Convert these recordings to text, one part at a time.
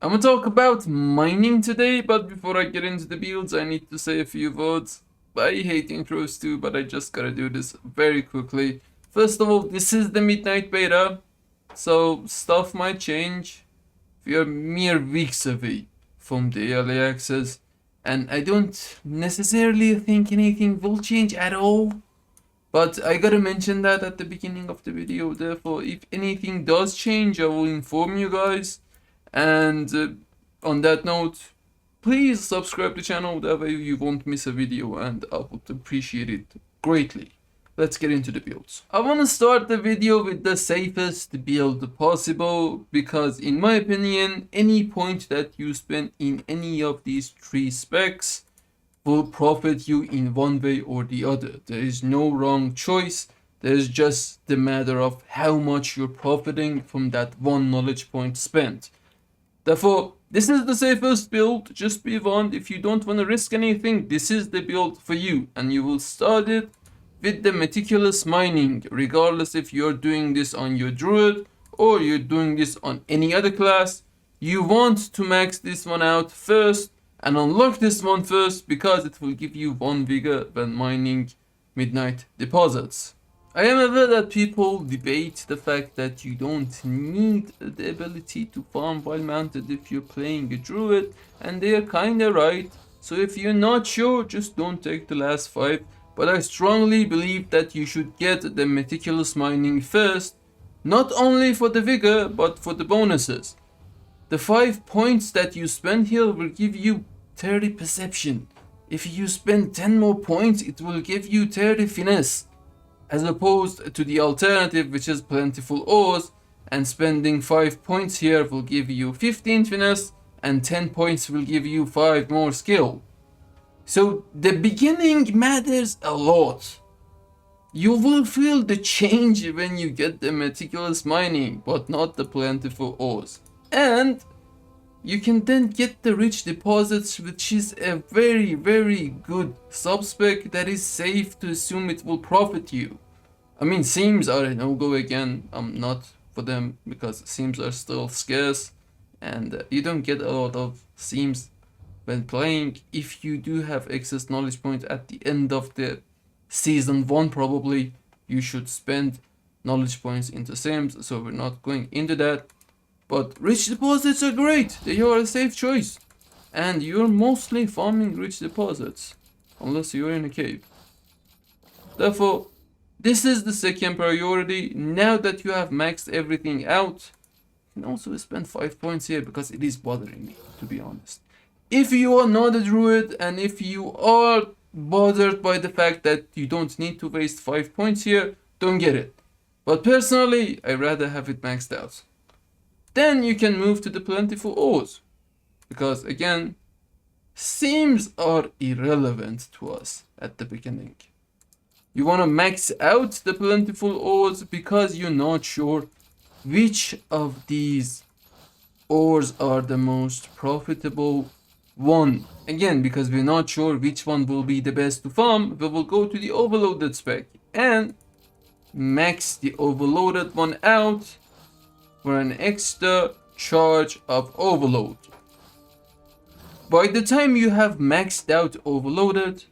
I'm gonna talk about mining today, but before I get into the builds, I need to say a few words. I hate intros too, but I just gotta do this very quickly. First of all, this is the midnight beta, so stuff might change. We are mere weeks away from the early access, and I don't necessarily think anything will change at all. But I gotta mention that at the beginning of the video. Therefore, if anything does change, I will inform you guys. And on that note, please subscribe to the channel, that way you won't miss a video and I would appreciate it greatly. Let's get into the builds. I want to start the video with the safest build possible, because in my opinion, any point that you spend in any of these three specs will profit you in one way or the other. There is no wrong choice. There's just the matter of how much you're profiting from that one knowledge point spent. Therefore, this is the safest build. Just be warned, if you don't want to risk anything, this is the build for you. And you will start it with the meticulous mining, regardless if you're doing this on your druid or you're doing this on any other class. You want to max this one out first and unlock this one first, because it will give you one vigor when mining midnight deposits. I am aware that people debate the fact that you don't need the ability to farm while mounted if you're playing a druid, and they are kinda right. So if you're not sure, just don't take the last 5. But I strongly believe that you should get the meticulous mining first, not only for the vigor, but for the bonuses. The 5 points that you spend here will give you 30 perception. If you spend 10 more points, it will give you 30 finesse, as opposed to the alternative, which is plentiful ores, and spending 5 points here will give you 15 finesse and 10 points will give you 5 more skill. So the beginning matters a lot. You will feel the change when you get the meticulous mining, but not the plentiful ores. And you can then get the rich deposits, which is a very good subspec that is safe to assume it will profit you. I mean, seams are a no-go again. I'm not for them, because seams are still scarce and you don't get a lot of seams when playing. If you do have excess knowledge points at the end of the season 1, probably you should spend knowledge points into seams, so we're not going into that. But rich deposits are great. They are a safe choice. And you're mostly farming rich deposits, unless you're in a cave. Therefore, this is the second priority. Now that you have maxed everything out, you can also spend 5 points here, because it is bothering me, to be honest. If you are not a druid, and if you are bothered by the fact that you don't need to waste 5 points here, don't get it. But personally, I'd rather have it maxed out. Then you can move to the plentiful ores, because again, seams are irrelevant to us at the beginning. You want to max out the plentiful ores because you're not sure which of these ores are the most profitable one. Again, because we're not sure which one will be the best to farm, we will go to the overloaded spec and max the overloaded one out for an extra charge of overload. By the time you have maxed out overloaded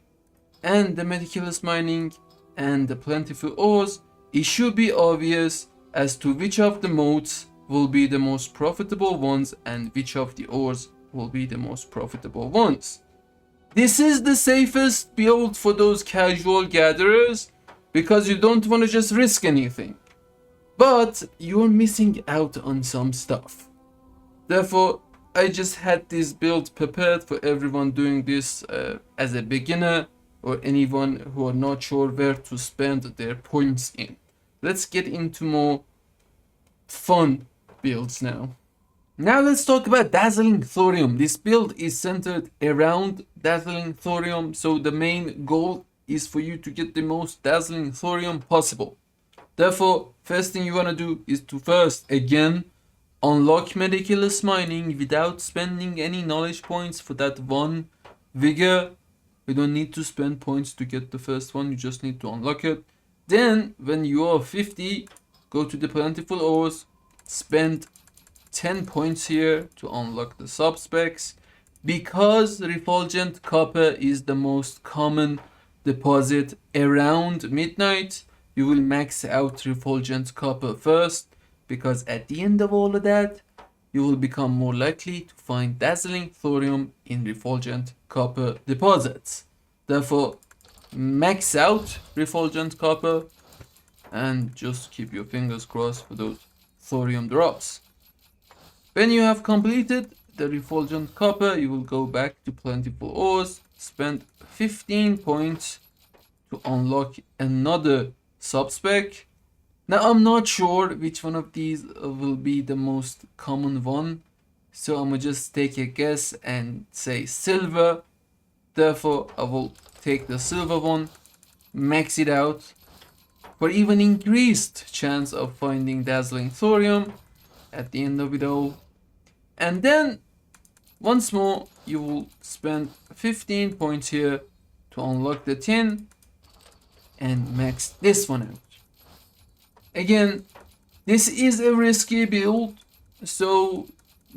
and the meticulous mining and the plentiful ores, it should be obvious as to which of the modes will be the most profitable ones and which of the ores will be the most profitable ones. This is the safest build for those casual gatherers, because you don't want to just risk anything. But you're missing out on some stuff. Therefore, I just had this build prepared for everyone doing this as a beginner, or anyone who are not sure where to spend their points in. Let's get into more fun builds now. Now let's talk about Dazzling Thorium. This build is centered around Dazzling Thorium, so the main goal is for you to get the most Dazzling Thorium possible. Therefore, first thing you want to do is to first, again, unlock meticulous mining without spending any knowledge points for that one vigor. You don't need to spend points to get the first one, you just need to unlock it. Then, when you are 50, go to the plentiful ores, spend 10 points here to unlock the sub specs. Because refulgent copper is the most common deposit around midnight, you will max out refulgent copper first, because at the end of all of that, you will become more likely to find dazzling thorium in refulgent copper deposits. Therefore, max out refulgent copper and just keep your fingers crossed for those thorium drops. When you have completed the refulgent copper, you will go back to plentiful ores, spend 15 points to unlock another subspec. Now I'm not sure which one of these will be the most common one, so I'm gonna just take a guess and say silver. Therefore I will take the silver one, max it out for even increased chance of finding dazzling thorium at the end of it all. And then once more you will spend 15 points here to unlock the tin and max this one out. Again, this is a risky build, so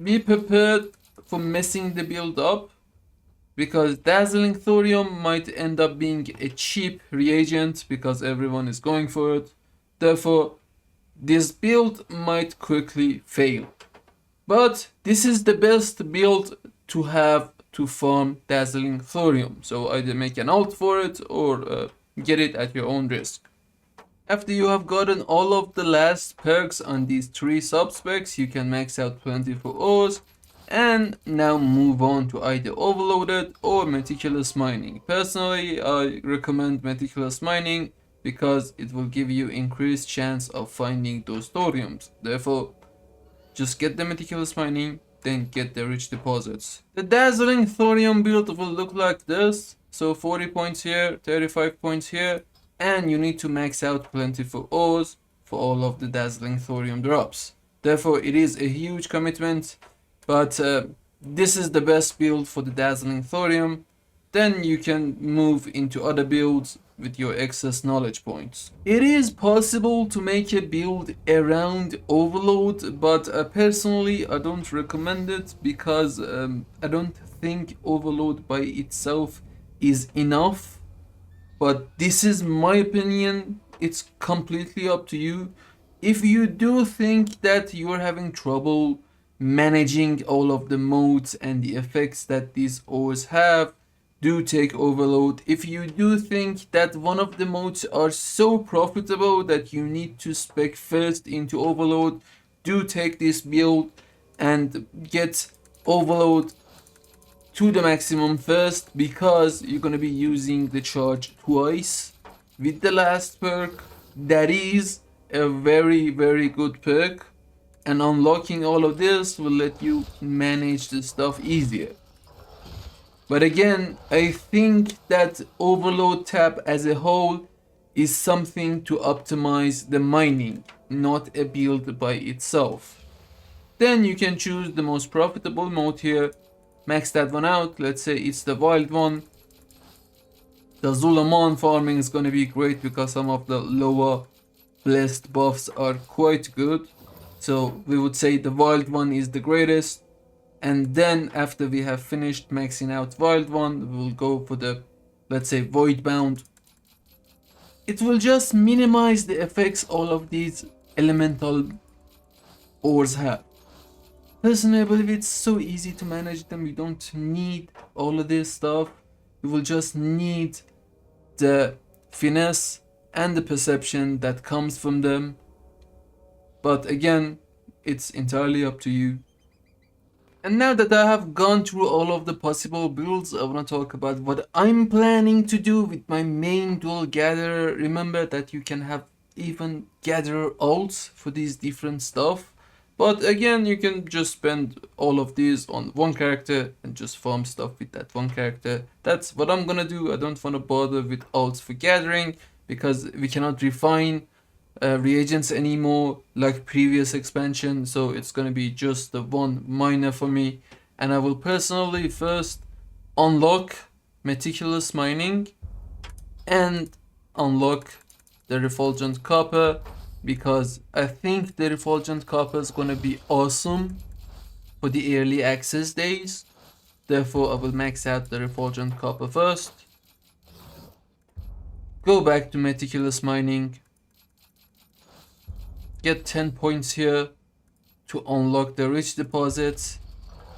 be prepared for messing the build up, because dazzling thorium might end up being a cheap reagent because everyone is going for it. Therefore, this build might quickly fail. But this is the best build to have to farm dazzling thorium, so either make an alt for it or get it at your own risk. After you have gotten all of the last perks on these 3 subspecs, you can max out plentiful ores and now move on to either overloaded or meticulous mining. Personally, I recommend meticulous mining because it will give you increased chance of finding those thoriums. Therefore, just get the meticulous mining, then get the rich deposits. The dazzling thorium build will look like this. So 40 points here, 35 points here, and you need to max out plentiful ores for all of the dazzling thorium drops. Therefore, it is a huge commitment, but this is the best build for the dazzling thorium. Then you can move into other builds with your excess knowledge points. It is possible to make a build around overload, but personally I don't recommend it, because I don't think overload by itself is enough. But this is my opinion, it's completely up to you. If you do think that you're having trouble managing all of the modes and the effects that these ores have, do take overload. If you do think that one of the modes are so profitable that you need to spec first into overload, do take this build and get overload to the maximum first, because you're gonna be using the charge twice with the last perk. That is a very good perk, and unlocking all of this will let you manage the stuff easier. But again, I think that overload tab as a whole is something to optimize the mining, not a build by itself. Then you can choose the most profitable mode here, max that one out. Let's say it's the wild one. The Zulamon farming is going to be great because some of the lower blessed buffs are quite good. So we would say the wild one is the greatest. And then after we have finished maxing out wild one, we will go for the, let's say, void bound. It will just minimize the effects all of these elemental ores have. Personally, I believe it's so easy to manage them. You don't need all of this stuff. You will just need the finesse and the perception that comes from them. But again, it's entirely up to you. And now that I have gone through all of the possible builds, I want to talk about what I'm planning to do with my main dual gatherer. Remember that you can have even gatherer alts for these different stuff. But again, you can just spend all of these on one character and just farm stuff with that one character. That's what I'm gonna do. I don't want to bother with alts for gathering, because we cannot refine reagents anymore like previous expansion, so it's gonna be just the one miner for me. And I will personally first unlock meticulous mining and unlock the refulgent copper because I think the Refulgent Copper is gonna be awesome for the early access days. Therefore, I will max out the Refulgent Copper first. Go back to Meticulous Mining. Get 10 points here to unlock the rich deposits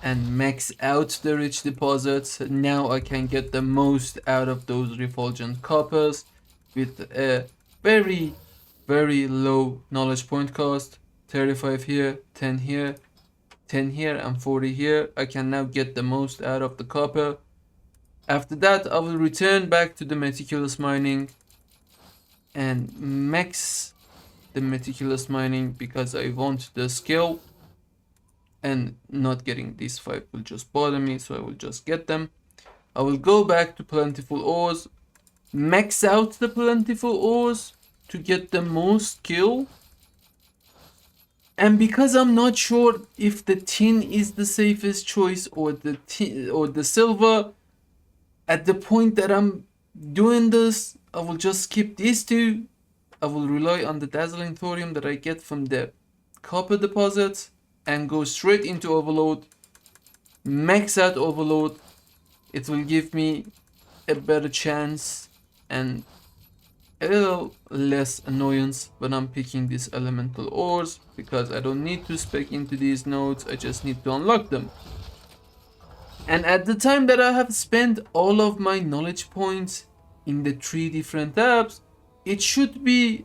and max out the rich deposits. Now I can get the most out of those Refulgent Coppers with a very low knowledge point cost. 35 here, 10 here, 10 here and 40 here. I can now get the most out of the copper. After that, I will return back to the Meticulous Mining and max the Meticulous Mining because I want the skill, and not getting these 5 will just bother me, so I will just get them. I will go back to Plentiful Ores, max out the Plentiful Ores to get the most skill. And because I'm not sure if the tin is the safest choice or the silver, at the point that I'm doing this, I will just skip these two. I will rely on the Dazzling Thorium that I get from the copper deposits and go straight into Overload. Max out Overload. It will give me a better chance and a little less annoyance when I'm picking these elemental ores, because I don't need to spec into these nodes, I just need to unlock them. And at the time that I have spent all of my knowledge points in the 3 different tabs, it should be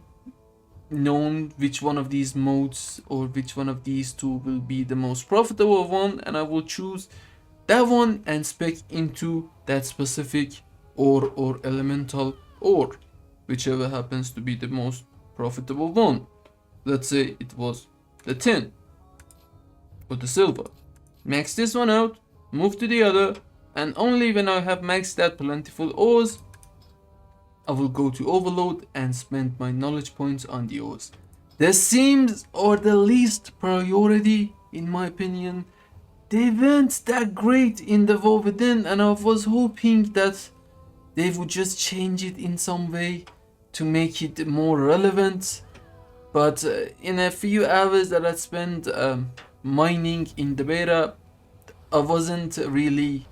known which one of these modes or which one of these 2 will be the most profitable one, and I will choose that one and spec into that specific ore or elemental ore, whichever happens to be the most profitable one. Let's say it was the tin or the silver. Max this one out, move to the other, and only when I have maxed that Plentiful Ores, I will go to Overload and spend my knowledge points on the ores. The seams are the least priority in my opinion. They weren't that great in the WoW Within, and I was hoping that they would just change it in some way to make it more relevant. But in a few hours that I spent mining in the beta, I wasn't really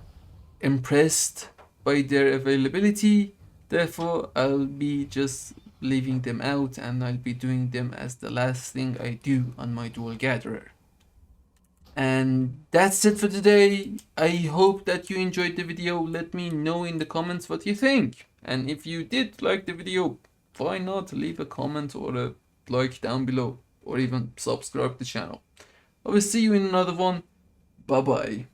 impressed by their availability. Therefore, I'll be just leaving them out, and I'll be doing them as the last thing I do on my dual gatherer. And that's it for today. I hope that you enjoyed the video. Let me know in the comments what you think. And if you did like the video, why not leave a comment or a like down below, or even subscribe to the channel. I will see you in another one. Bye bye.